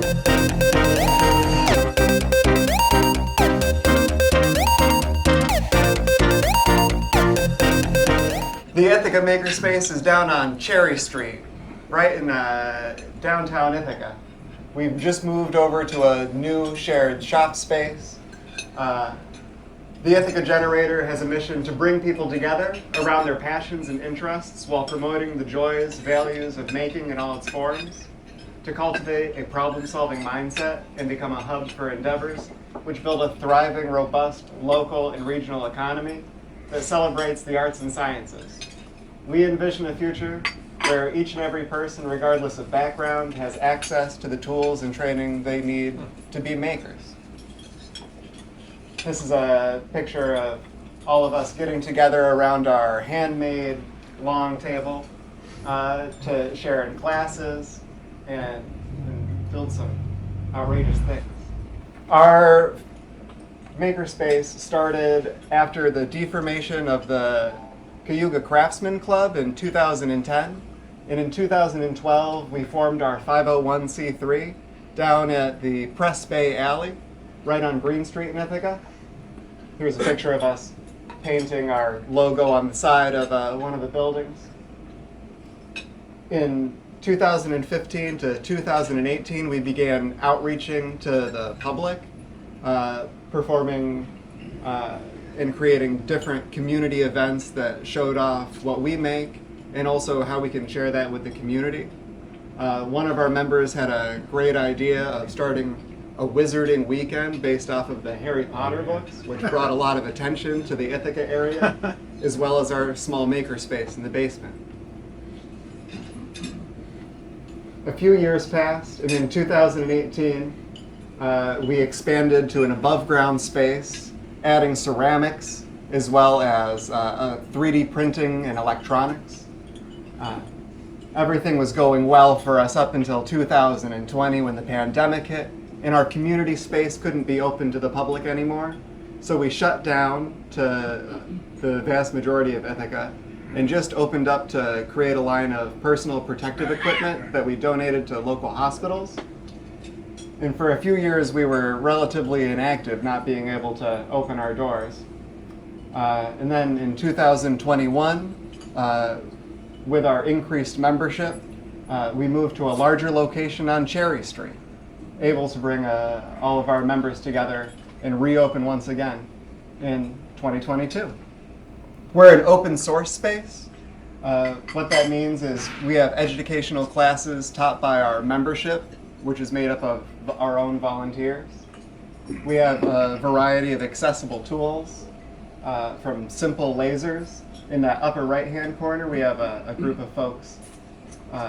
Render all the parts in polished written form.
The Ithaca Makerspace is down on Cherry Street, right in downtown Ithaca. We've just moved over to a new shared shop space. The Ithaca Generator has a mission to bring people together around their passions and interests while promoting the joys, values of making in all its forms, to cultivate a problem-solving mindset and become a hub for endeavors which build a thriving, robust, local and regional economy that celebrates the arts and sciences. We envision a future where each and every person, regardless of background, has access to the tools and training they need to be makers. This is a picture of all of us getting together around our handmade long table to share in classes and build some outrageous things. Our makerspace started after the deformation of the Cayuga Craftsman Club in 2010. And in 2012, we formed our 501c3 down at the Press Bay Alley, right on Green Street in Ithaca. Here's a picture of us painting our logo on the side of one of the buildings. In 2015 to 2018, we began outreaching to the public, performing and creating different community events that showed off what we make and also how we can share that with the community. One of our members had a great idea of starting a wizarding weekend based off of the Harry Potter books, which brought a lot of attention to the Ithaca area, as well as our small makerspace in the basement. A few years passed, and in 2018, we expanded to an above-ground space, adding ceramics as well as 3D printing and electronics. Everything was going well for us up until 2020 when the pandemic hit, and our community space couldn't be open to the public anymore. So we shut down to the vast majority of Ithaca and just opened up to create a line of personal protective equipment that we donated to local hospitals. And for a few years, we were relatively inactive, not being able to open our doors. And then in 2021, with our increased membership, we moved to a larger location on Cherry Street, able to bring all of our members together and reopen once again in 2022. We're an open source space. What that means is we have educational classes taught by our membership, which is made up of our own volunteers. We have a variety of accessible tools, from simple lasers. In that upper right-hand corner, we have a group of folks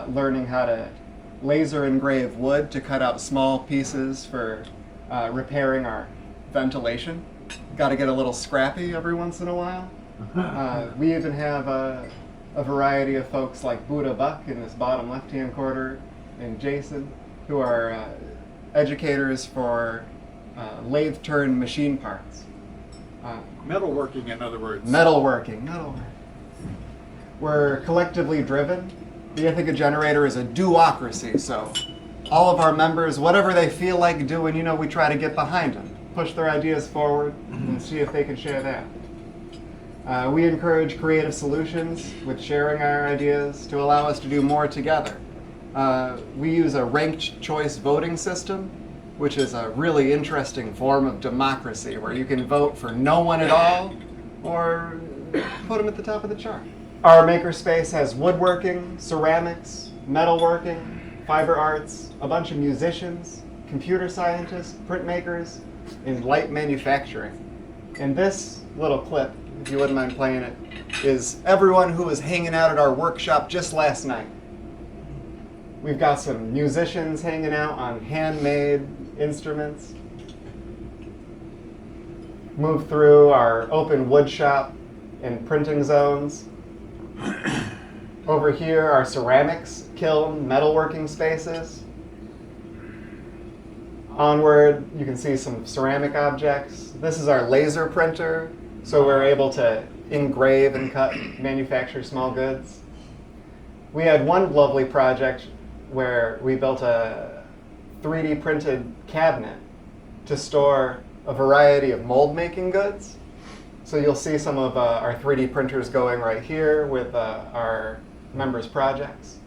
learning how to laser engrave wood to cut out small pieces for repairing our ventilation. Got to get a little scrappy every once in a while. We even have a variety of folks like Buddha Buck in this bottom left-hand corner, and Jason, who are educators for lathe-turn machine parts. Metalworking, in other words. Metalworking. We're collectively driven. The Ithaca Generator is a do-ocracy, so all of our members, whatever they feel like doing, we try to get behind them, push their ideas forward, and see if they can share that. We encourage creative solutions with sharing our ideas to allow us to do more together. We use a ranked choice voting system, which is a really interesting form of democracy where you can vote for no one at all or put them at the top of the chart. Our makerspace has woodworking, ceramics, metalworking, fiber arts, a bunch of musicians, computer scientists, printmakers, and light manufacturing. And this little clip, if you wouldn't mind playing it, is everyone who was hanging out at our workshop just last night. We've got some musicians hanging out on handmade instruments. Move through our open wood shop and printing zones. Over here, our ceramics, kiln, metalworking spaces. Onward, you can see some ceramic objects. This is our laser printer, so we're able to engrave and cut, manufacture small goods. We had one lovely project where we built a 3D printed cabinet to store a variety of mold making goods. So you'll see some of our 3D printers going right here with our members' projects.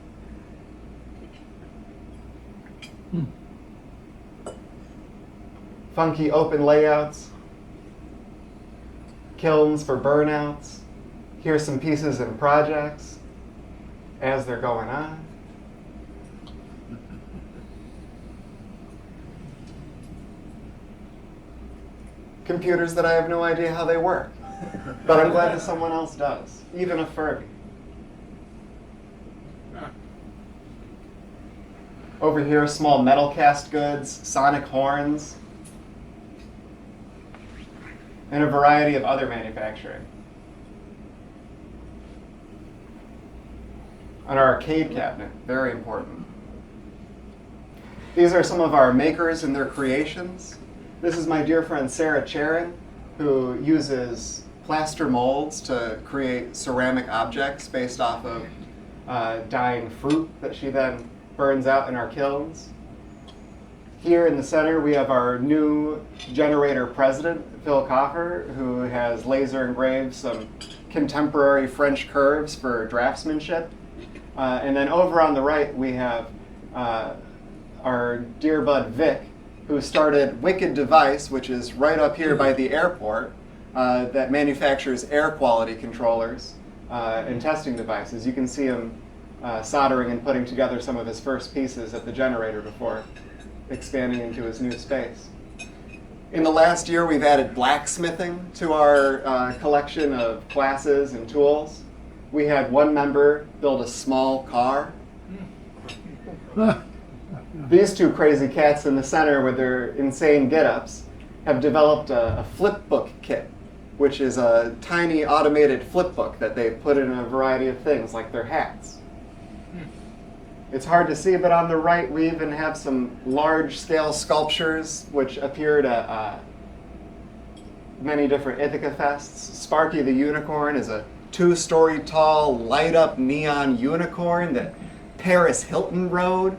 Funky open layouts, kilns for burnouts. Here's some pieces and projects as they're going on. Computers that I have no idea how they work, but I'm glad that someone else does, even a Furby. Over here, small metal cast goods, sonic horns, and a variety of other manufacturing. An arcade cabinet, very important. These are some of our makers and their creations. This is my dear friend Sarah Charon, who uses plaster molds to create ceramic objects based off of dying fruit that she then burns out in our kilns. Here in the center, we have our new generator president, Phil Coffer, who has laser engraved some contemporary French curves for draftsmanship. And then over on the right, we have our dear bud Vic, who started Wicked Device, which is right up here by the airport, that manufactures air quality controllers and testing devices. You can see him soldering and putting together some of his first pieces at the generator before expanding into his new space. In the last year, we've added blacksmithing to our collection of classes and tools. We had one member build a small car. These two crazy cats in the center with their insane get-ups have developed a flip book kit, which is a tiny automated flip book that they put in a variety of things, like their hats. It's hard to see, but on the right we even have some large-scale sculptures which appeared at many different Ithaca fests. Sparky the Unicorn is a 2-story tall, light-up neon unicorn that Paris Hilton rode.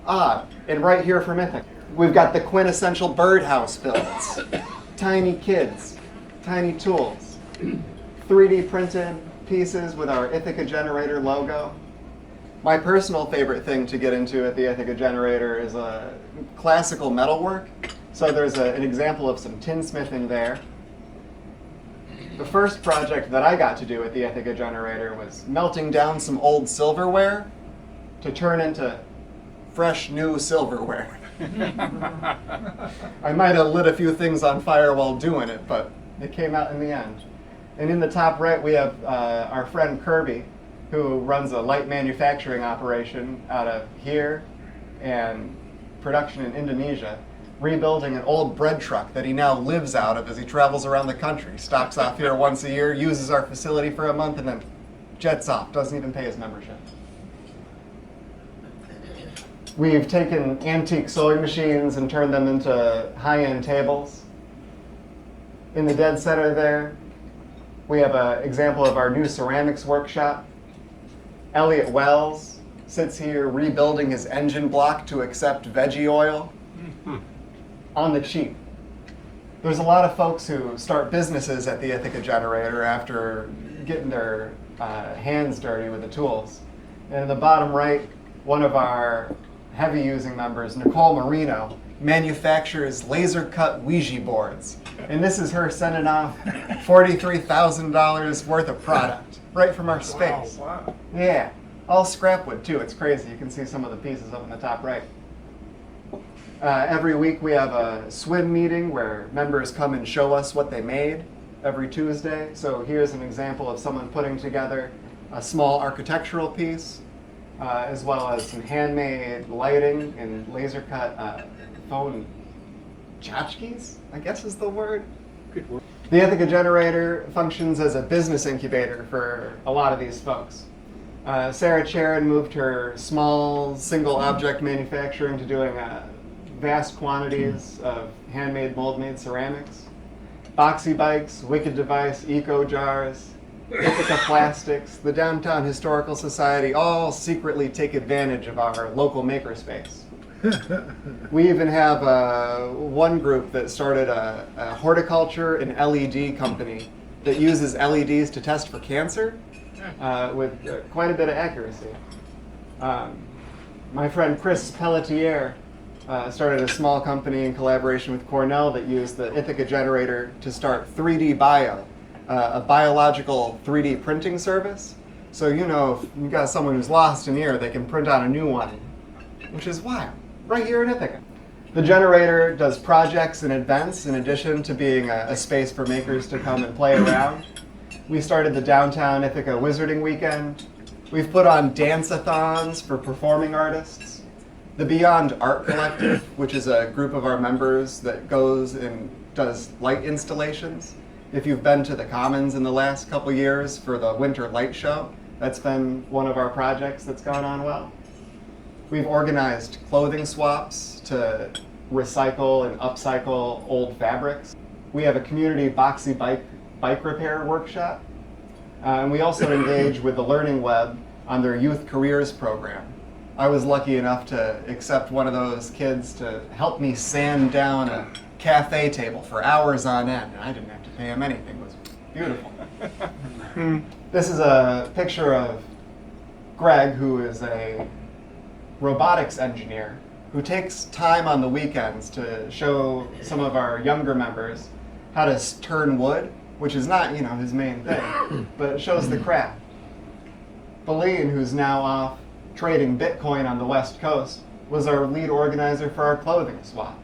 And right here from Ithaca, we've got the quintessential birdhouse builds. Tiny kids, tiny tools, 3D printed pieces with our Ithaca Generator logo. My personal favorite thing to get into at the Ithaca Generator is classical metalwork. So there's an example of some tinsmithing there. The first project that I got to do at the Ithaca Generator was melting down some old silverware to turn into fresh new silverware. I might have lit a few things on fire while doing it, but it came out in the end. And in the top right, we have our friend Kirby, who runs a light manufacturing operation out of here and production in Indonesia, rebuilding an old bread truck that he now lives out of as he travels around the country. Stops off here once a year, uses our facility for a month, and then jets off. Doesn't even pay his membership. We've taken antique sewing machines and turned them into high-end tables. In the dead center there, we have an example of our new ceramics workshop. Elliot Wells sits here rebuilding his engine block to accept veggie oil on the cheap. There's a lot of folks who start businesses at the Ithaca Generator after getting their hands dirty with the tools. And in the bottom right, one of our heavy using members, Nicole Marino, manufactures laser cut Ouija boards. And this is her sending off $43,000 worth of product right from our space. Wow. Yeah, all scrap wood too. It's crazy. You can see some of the pieces up in the top right. Every week we have a swim meeting where members come and show us what they made every Tuesday. So here's an example of someone putting together a small architectural piece, as well as some handmade lighting and laser cut phone tchotchkes, I guess is the word. Good work. The Ithaca Generator functions as a business incubator for a lot of these folks. Sarah Charon moved her small single object manufacturing to doing vast quantities of handmade mold-made ceramics. Boxy Bikes, Wicked Device, Eco Jars, Ithaca Plastics, the Downtown Historical Society all secretly take advantage of our local makerspace. We even have one group that started a horticulture and LED company that uses LEDs to test for cancer with quite a bit of accuracy. My friend Chris Pelletier started a small company in collaboration with Cornell that used the Ithaca Generator to start 3D Bio, a biological 3D printing service. So if you've got someone who's lost an ear, they can print out a new one, which is wild, right here in Ithaca. The generator does projects and events in addition to being a space for makers to come and play around. We started the downtown Ithaca Wizarding Weekend. We've put on dance-a-thons for performing artists. The Beyond Art Collective, which is a group of our members that goes and does light installations. If you've been to the Commons in the last couple years for the Winter Light Show, that's been one of our projects that's gone on well. We've organized clothing swaps to recycle and upcycle old fabrics. We have a community boxy bike repair workshop. And we also engage with the Learning Web on their Youth Careers program. I was lucky enough to accept one of those kids to help me sand down a cafe table for hours on end, and I didn't have to pay him anything. It was beautiful. This is a picture of Greg, who is a robotics engineer who takes time on the weekends to show some of our younger members how to turn wood, which is not, his main thing, but it shows the craft. Feline, who's now off trading Bitcoin on the West Coast, was our lead organizer for our clothing swap.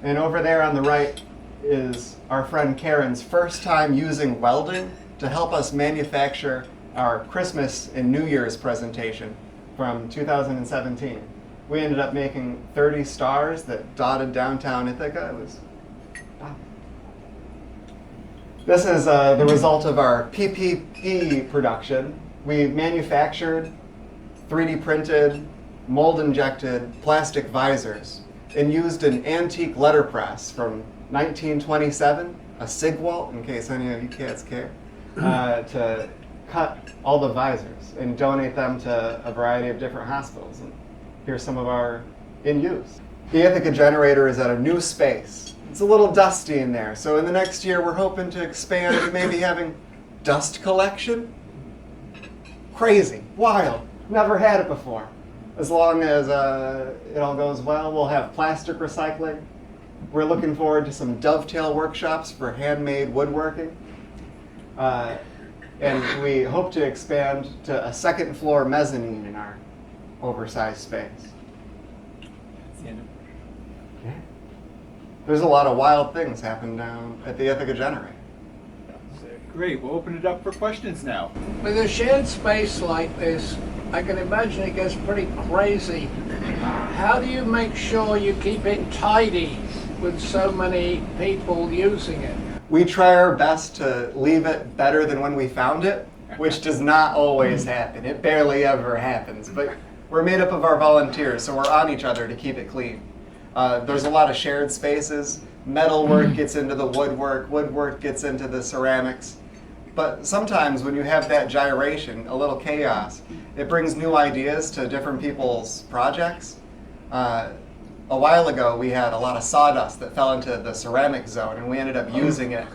And over there on the right is our friend Karen's first time using welding to help us manufacture our Christmas and New Year's presentation from 2017. We ended up making 30 stars that dotted downtown Ithaca. It was wow. This is the result of our PPE production. We manufactured 3D printed, mold injected plastic visors and used an antique letterpress from 1927, a Sigwalt, in case any of you cats care, to cut all the visors and donate them to a variety of different hospitals. And here's some of our in use. The Ithaca Generator is at a new space. It's a little dusty in there, so in the next year we're hoping to expand to maybe having dust collection. Crazy, wild, never had it before. As long as it all goes well, we'll have plastic recycling. We're looking forward to some dovetail workshops for handmade woodworking. And we hope to expand to a second floor mezzanine in our oversized space. Yeah. There's a lot of wild things happen down at the Ithaca Generator. Great, we'll open it up for questions now. With a shared space like this, I can imagine it gets pretty crazy. How do you make sure you keep it tidy with so many people using it? We try our best to leave it better than when we found it, which does not always happen. It barely ever happens, but we're made up of our volunteers, so we're on each other to keep it clean. There's a lot of shared spaces. Metalwork gets into the woodwork, woodwork gets into the ceramics. But sometimes when you have that gyration, a little chaos, it brings new ideas to different people's projects. A while ago, we had a lot of sawdust that fell into the ceramic zone, and we ended up using it,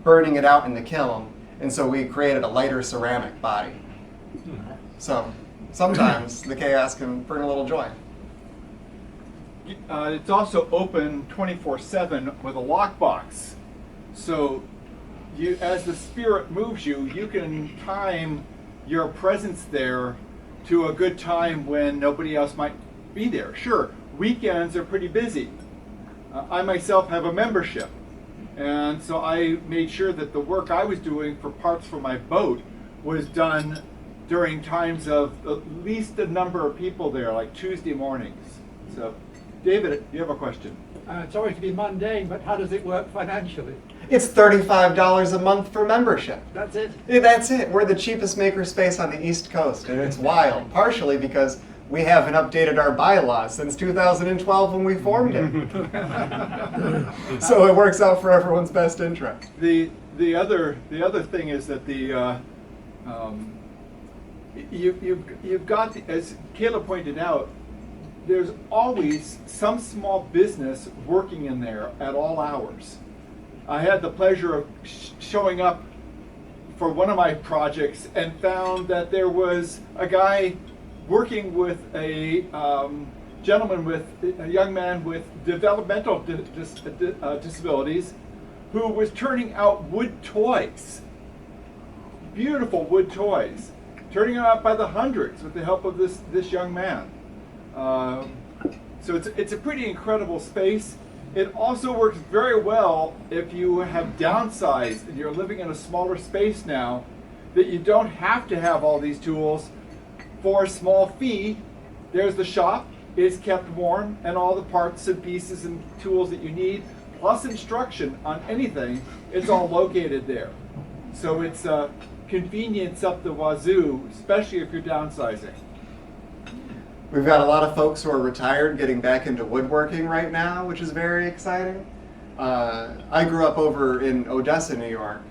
burning it out in the kiln, and so we created a lighter ceramic body. So sometimes the chaos can bring a little joy. It's also open 24/7 with a lockbox. So you, as the spirit moves you, you can time your presence there to a good time when nobody else might be there. Sure, weekends are pretty busy. I myself have a membership, and so I made sure that the work I was doing for parts for my boat was done during times of at least a number of people there, like Tuesday mornings. So, David, you have a question? Sorry to be mundane, but how does it work financially? It's $35 a month for membership. That's it? Yeah, that's it. We're the cheapest makerspace on the East Coast, and it's wild, partially because we haven't updated our bylaws since 2012 when we formed it. So it works out for everyone's best interest. The other thing is that you've got, as Caleb pointed out, there's always some small business working in there at all hours. I had the pleasure of showing up for one of my projects and found that there was a guy working with a young man with developmental disabilities who was turning out wood toys, beautiful wood toys, turning them out by the hundreds with the help of this young man. So it's a pretty incredible space. It also works very well if you have downsized and you're living in a smaller space now, that you don't have to have all these tools for a small fee. There's the shop, it's kept warm, and all the parts and pieces and tools that you need, plus instruction on anything, it's all located there. So it's a convenience up the wazoo, especially if you're downsizing. We've got a lot of folks who are retired getting back into woodworking right now, which is very exciting. I grew up over in Odessa, New York,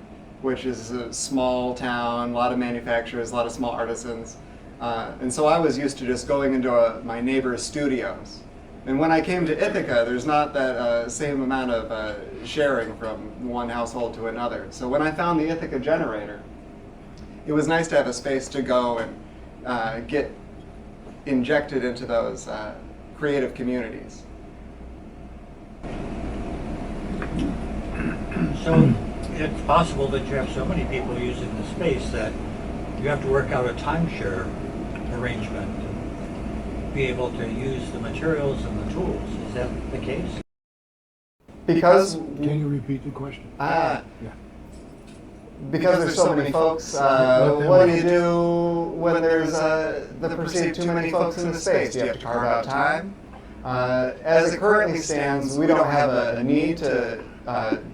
which is a small town, a lot of manufacturers, a lot of small artisans. And so I was used to just going into my neighbor's studios. And when I came to Ithaca, there's not that same amount of sharing from one household to another. So when I found the Ithaca Generator, it was nice to have a space to go and get injected into those creative communities. So it's possible that you have so many people using the space that you have to work out a timeshare arrangement to be able to use the materials and the tools. Is that the case? Because Can you repeat the question? because there's so many folks, what do you do when there's the perceived too many folks in the space? Do you have to carve out time? As it currently stands, we don't have a need to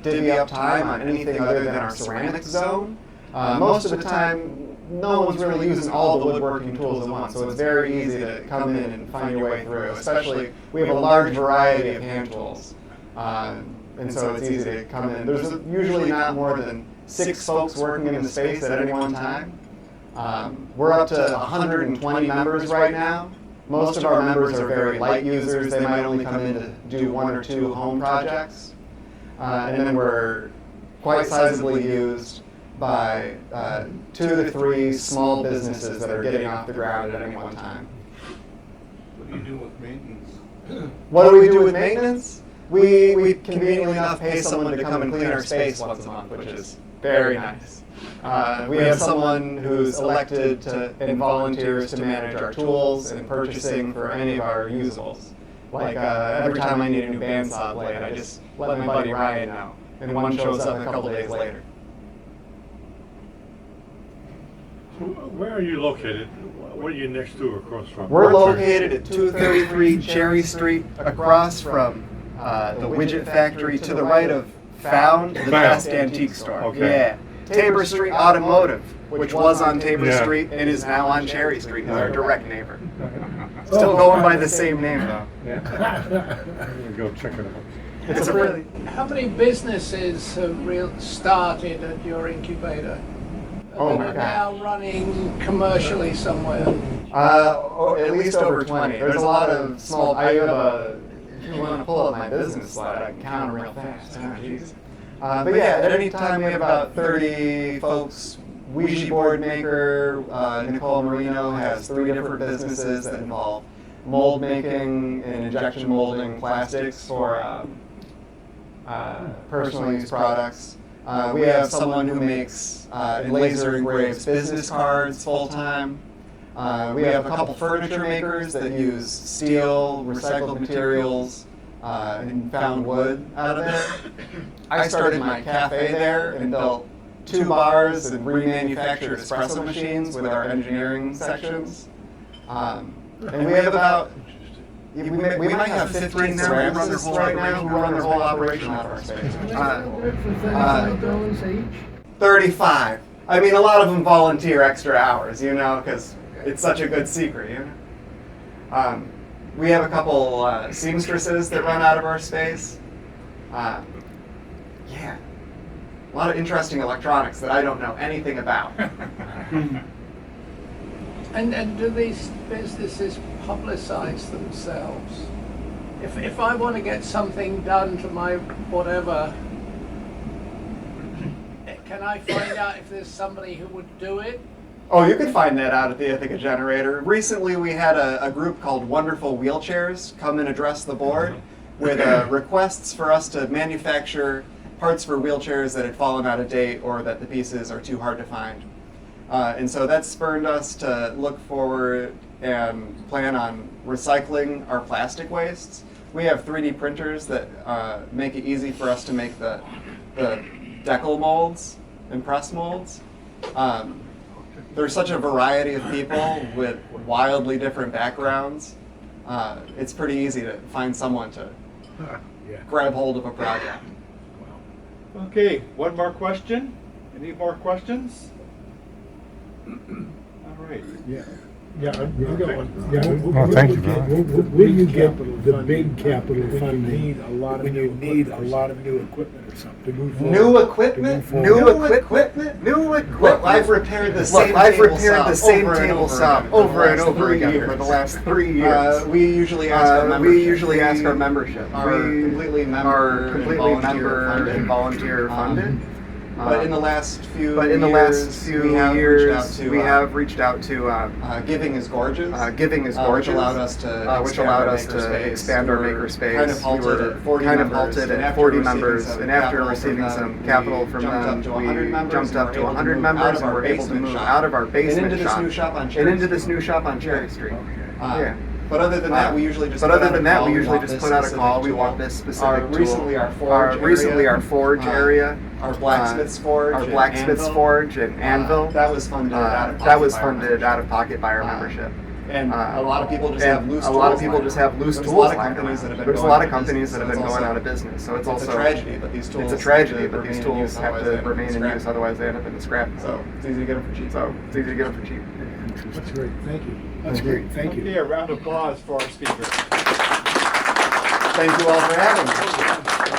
divvy up time on anything other than our ceramics zone. Most of the time, no one's really using all the woodworking tools at once, so it's very easy to come in and find your way through. Especially, we have a large variety of hand tools, and so it's easy to come in. There's usually not more than 6 folks working in the space at any one time. We're up to 120 members right now. Most of our members are very light users. They might only come in to do 1 or 2 home projects. And then we're quite sizably used by 2 to 3 small businesses that are getting off the ground at any one time. What do you do with maintenance? What do we do with maintenance? We conveniently enough pay someone to come and clean our space once a month, which is very nice. We have someone who's elected and volunteers to manage our tools and purchasing for any of our usables. Like every time I need a new bandsaw blade, I just let my buddy Ryan know, and one shows up a couple days later. So where are you located? What are you next to or across from? We're located at 233 Cherry Street, across from the widget factory, to the right of Found, the best antique store. Okay. Yeah. Tabor Street Automotive, which was on Tabor Street and is now on Cherry Street, is our direct neighbor. Still going by the same name though. I'm gonna go check it out. It's a really How many businesses have started at your incubator? Oh that my are God. now running commercially somewhere? at least over 20. There's a lot of small. I have if you want to pull up my business slide, I can count them real fast. Oh, jeez. But yeah, at any time we have about 30 folks. Ouija board maker, Nicole Marino has 3 different businesses that involve mold making and injection molding plastics for personal use products. We have someone who makes and laser engraves business cards full time. We have a couple furniture makers that use steel, recycled materials, and found wood out of it. I started my cafe there and built 2 bars and remanufactured espresso machines with our engineering sections. And we have about, we might have 15 ceramics right now who run their whole operation out of our space. $35 each? 35. I mean, a lot of them volunteer extra hours, you know, because it's such a good secret, you know. We have a couple seamstresses that run out of our space. Yeah. A lot of interesting electronics that I don't know anything about. And do these businesses publicize themselves? If I want to get something done to my whatever, can I find out if there's somebody who would do it? Oh, you can find that out at the Ithaca Generator. Recently, we had a group called Wonderful Wheelchairs come and address the board with requests for us to manufacture parts for wheelchairs that had fallen out of date or that the pieces are too hard to find. And so that spurred us to look forward and plan on recycling our plastic wastes. We have 3D printers that make it easy for us to make the decal molds and press molds. There's such a variety of people with wildly different backgrounds. It's pretty easy to find someone to grab hold of a project. Okay, one more question? Any more questions? All right. Yeah, I got one. Yeah, Well, thank you very much. Where do you get the big capital funding when you need a lot of new equipment or something to move forward? New equipment? New equipment? New equipment? Look, I've repaired the same table saw over and over again for the last 3 years. We usually ask our membership. Are completely member and volunteer funded. But in the last few years, we have reached out to Giving is Gorgeous. Which allowed us to expand our makerspace. We were kind of halted at 40 members, and after receiving some capital from them, we jumped up to 100 members and were able to move out of our basement shop and into this new shop on Cherry Street. But other than that, we usually just put out a call. We want this specific tool. Recently, our forge area, our blacksmith's forge, and anvil. That was funded out of pocket by our membership. And a lot of people just have loose tools. There's a lot of companies that have been going out of business. So it's also a tragedy, but these tools have to remain in use, otherwise they end up in the scrap. So it's easy to get them for cheap. That's great, thank you. That's great, thank you. Okay, a round of applause for our speaker. Thank you all for having me.